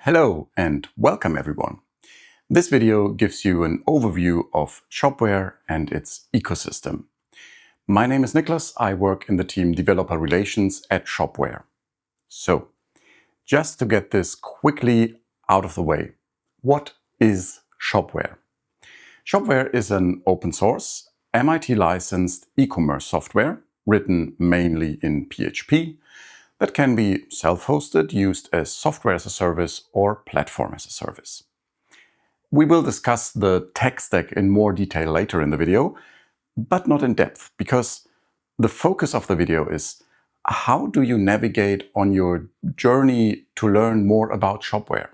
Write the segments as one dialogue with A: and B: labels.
A: Hello and welcome everyone. This video gives you an overview of Shopware and its ecosystem. My name is Niklas. I work in the team Developer Relations at Shopware. So, just to get this quickly out of the way, what is Shopware? Shopware is an open source, MIT licensed e-commerce software written mainly in PHP that can be self-hosted, used as software as a service or platform as a service. We will discuss the tech stack in more detail later in the video, but not in depth, because the focus of the video is how do you navigate on your journey to learn more about Shopware?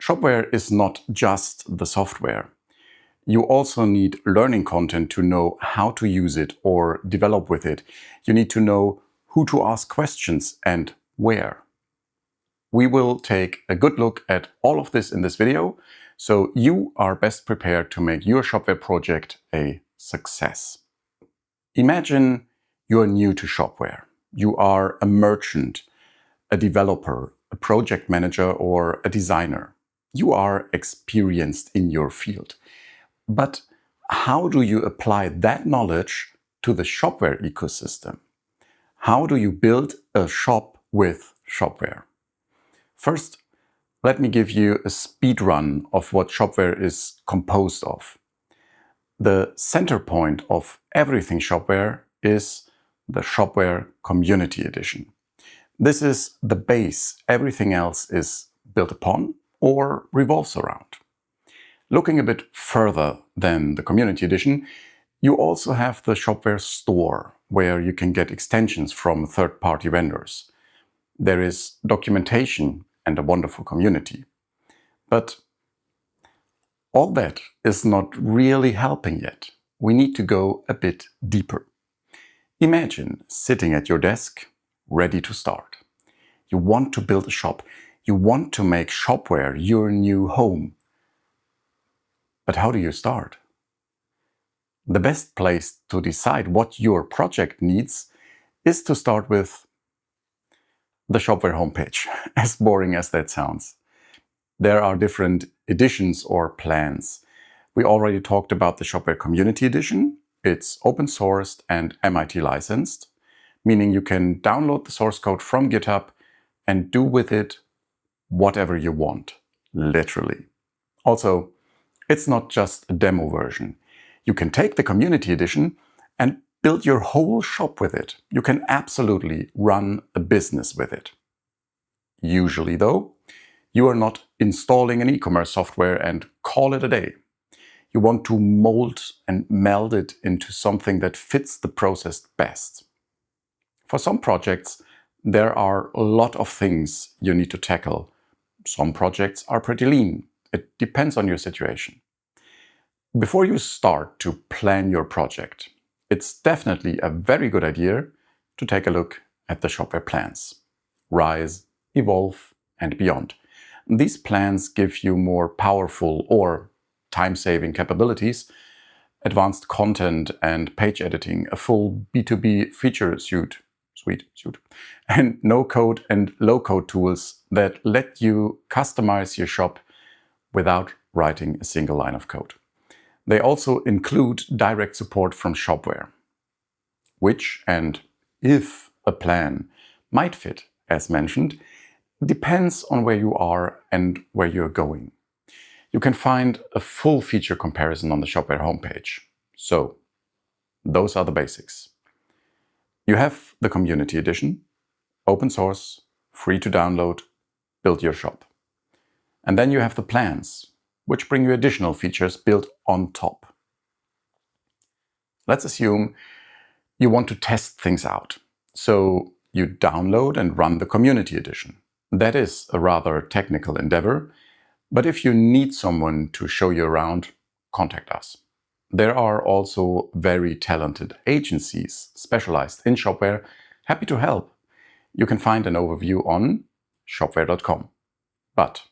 A: Shopware is not just the software. You also need learning content to know how to use it or develop with it. You need to know who to ask questions and where. We will take a good look at all of this in this video, so you are best prepared to make your Shopware project a success. Imagine you're new to Shopware. You are a merchant, a developer, a project manager, or a designer. You are experienced in your field. But how do you apply that knowledge to the Shopware ecosystem? How do you build a shop with Shopware? First, let me give you a speed run of what Shopware is composed of. The center point of everything Shopware is the Shopware Community Edition. This is the base everything else is built upon or revolves around. Looking a bit further than the Community Edition, you also have the Shopware Store, where you can get extensions from third-party vendors. There is documentation and a wonderful community. But all that is not really helping yet. We need to go a bit deeper. Imagine sitting at your desk, ready to start. You want to build a shop. You want to make Shopware your new home. But how do you start? The best place to decide what your project needs is to start with the Shopware homepage, as boring as that sounds. There are different editions or plans. We already talked about the Shopware Community Edition. It's open sourced and MIT licensed, meaning you can download the source code from GitHub and do with it whatever you want, literally. Also, it's not just a demo version. You can take the Community Edition and build your whole shop with it. You can absolutely run a business with it. Usually, though, you are not installing an e-commerce software and call it a day. You want to mold and meld it into something that fits the process best. For some projects, there are a lot of things you need to tackle. Some projects are pretty lean. It depends on your situation. Before you start to plan your project, it's definitely a very good idea to take a look at the Shopware plans. Rise, Evolve, and Beyond. These plans give you more powerful or time-saving capabilities, advanced content and page editing, a full B2B feature suite, and no-code and low-code tools that let you customize your shop without writing a single line of code. They also include direct support from Shopware, which and if a plan might fit, as mentioned, depends on where you are and where you're going. You can find a full feature comparison on the Shopware homepage. So, those are the basics. You have the Community Edition, open source, free to download, build your shop. And then you have the plans, which bring you additional features built on top. Let's assume you want to test things out. So you download and run the Community Edition. That is a rather technical endeavor, but if you need someone to show you around, contact us. There are also very talented agencies specialized in Shopware, happy to help. You can find an overview on shopware.com. But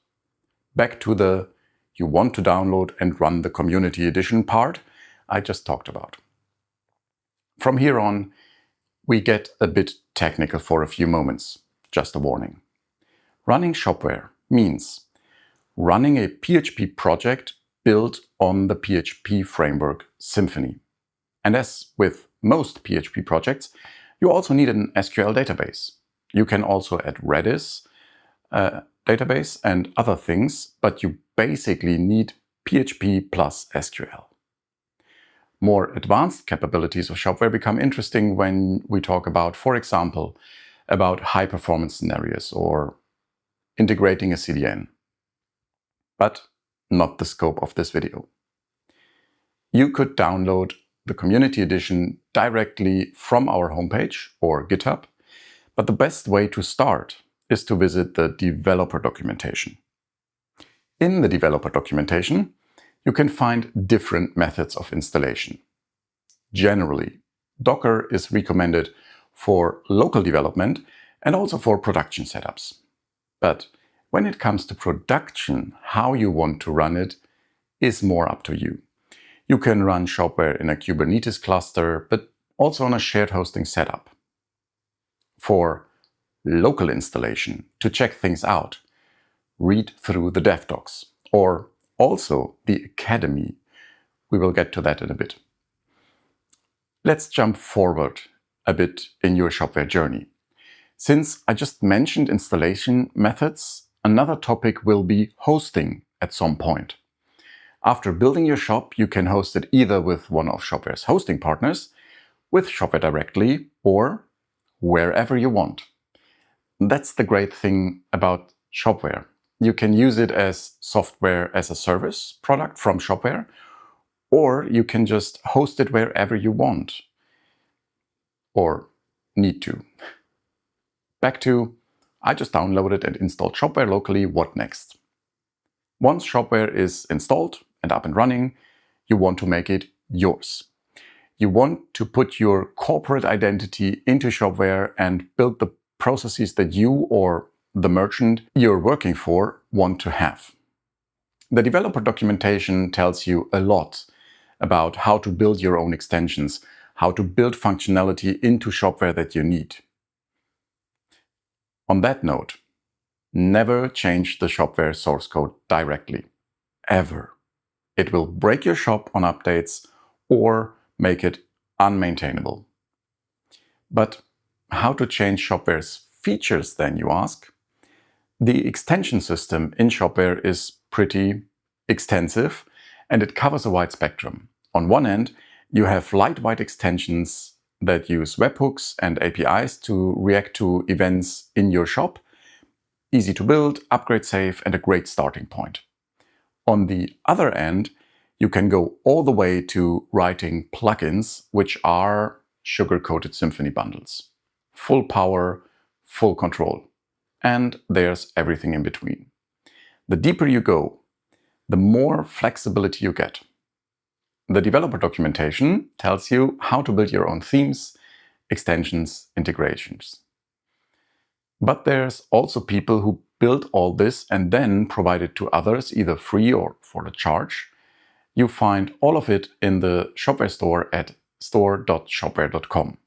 A: back to the you want to download and run the Community Edition part I just talked about. From here on, we get a bit technical for a few moments. Just a warning. Running Shopware means running a PHP project built on the PHP framework Symfony. And as with most PHP projects, you also need an SQL database. You can also add Redis database and other things, but you basically need PHP plus SQL. More advanced capabilities of Shopware become interesting when we talk about, for example, about high-performance scenarios or integrating a CDN. But not the scope of this video. You could download the Community Edition directly from our homepage or GitHub, but the best way to start is to visit the developer documentation. In the developer documentation, you can find different methods of installation. Generally, Docker is recommended for local development and also for production setups. But when it comes to production, how you want to run it is more up to you. You can run Shopware in a Kubernetes cluster, but also on a shared hosting setup. For local installation, to check things out, read through the dev docs, or also the Academy. We will get to that in a bit. Let's jump forward a bit in your Shopware journey. Since I just mentioned installation methods, another topic will be hosting at some point. After building your shop, you can host it either with one of Shopware's hosting partners, with Shopware directly, or wherever you want. That's the great thing about Shopware. You can use it as software as a service product from Shopware, or you can just host it wherever you want or need to. Back to, I just downloaded and installed Shopware locally, what next? Once Shopware is installed and up and running, you want to make it yours. You want to put your corporate identity into Shopware and build the processes that you or the merchant you're working for want to have. The developer documentation tells you a lot about how to build your own extensions, how to build functionality into Shopware that you need. On that note, never change the Shopware source code directly, ever. It will break your shop on updates or make it unmaintainable. But how to change Shopware's features then, you ask? The extension system in Shopware is pretty extensive and it covers a wide spectrum. On one end, you have lightweight extensions that use webhooks and APIs to react to events in your shop. Easy to build, upgrade safe, and a great starting point. On the other end, you can go all the way to writing plugins, which are sugar-coated Symfony bundles. Full power, full control. And there's everything in between. The deeper you go, the more flexibility you get. The developer documentation tells you how to build your own themes, extensions, integrations. But there's also people who build all this and then provide it to others, either free or for a charge. You find all of it in the Shopware store at store.shopware.com.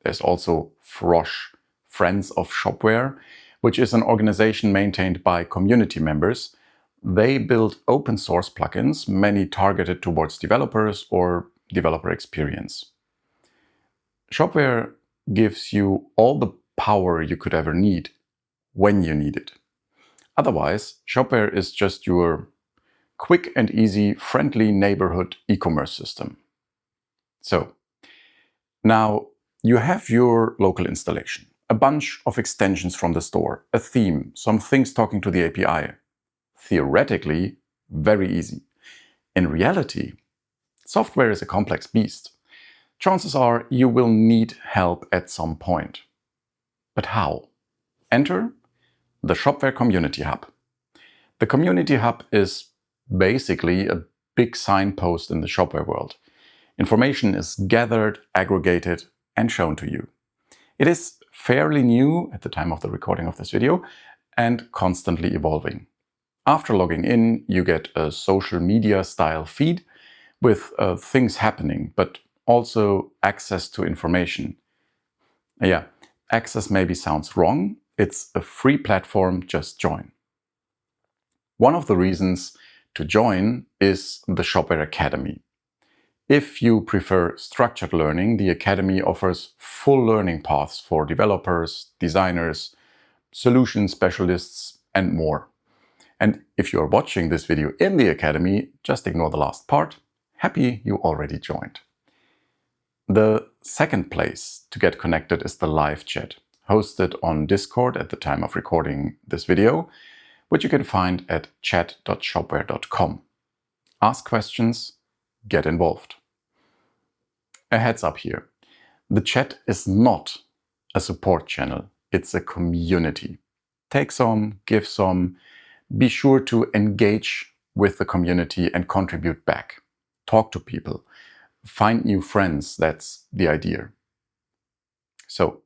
A: There's also Frosh, Friends of Shopware, which is an organization maintained by community members. They build open source plugins, many targeted towards developers or developer experience. Shopware gives you all the power you could ever need when you need it. Otherwise, Shopware is just your quick and easy, friendly neighborhood e-commerce system. So, now you have your local installation, a bunch of extensions from the store, a theme, some things talking to the API. Theoretically, very easy. In reality, software is a complex beast. Chances are you will need help at some point. But how? Enter the Shopware Community Hub. The Community Hub is basically a big signpost in the Shopware world. Information is gathered, aggregated, and shown to you. It is fairly new at the time of the recording of this video and constantly evolving. After logging in, you get a social media style feed with things happening, but also access to information. Yeah, access maybe sounds wrong. It's a free platform, just join. One of the reasons to join is the Shopware Academy. If you prefer structured learning, the Academy offers full learning paths for developers, designers, solution specialists, and more. And if you are watching this video in the Academy, just ignore the last part. Happy you already joined. The second place to get connected is the live chat, hosted on Discord at the time of recording this video, which you can find at chat.shopware.com. Ask questions, get involved. A heads up here. The chat is not a support channel, it's a community. Take some, give some. Be sure to engage with the community and contribute back. Talk to people. Find new friends, that's the idea. So,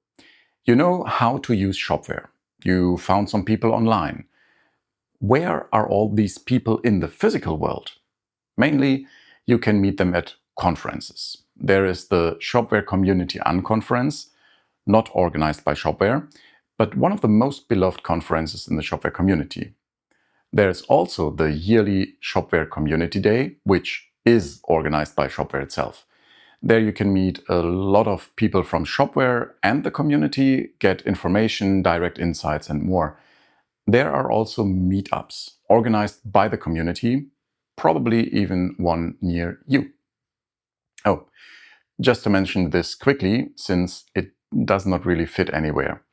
A: you know how to use Shopware. You found some people online. Where are all these people in the physical world? Mainly, you can meet them at conferences. There is the Shopware Community Unconference, not organized by Shopware, but one of the most beloved conferences in the Shopware community. There's also the yearly Shopware Community Day, which is organized by Shopware itself. There you can meet a lot of people from Shopware and the community, get information, direct insights, and more. There are also meetups organized by the community, probably even one near you. Oh, just to mention this quickly, since it does not really fit anywhere.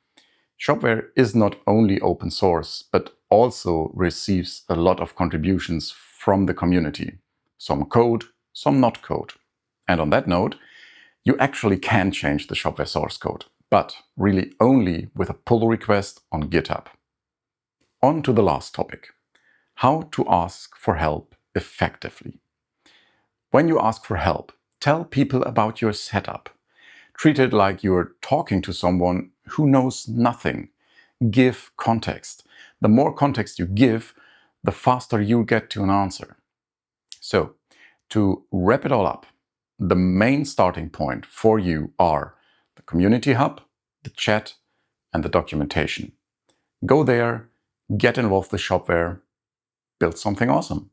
A: Shopware is not only open source, but also receives a lot of contributions from the community. Some code, some not code. And on that note, you actually can change the Shopware source code, but really only with a pull request on GitHub. On to the last topic. How to ask for help effectively. When you ask for help, tell people about your setup. Treat it like you're talking to someone who knows nothing. Give context. The more context you give, the faster you get to an answer. So, to wrap it all up, the main starting point for you are the Community Hub, the chat, and the documentation. Go there, get involved with Shopware, build something awesome.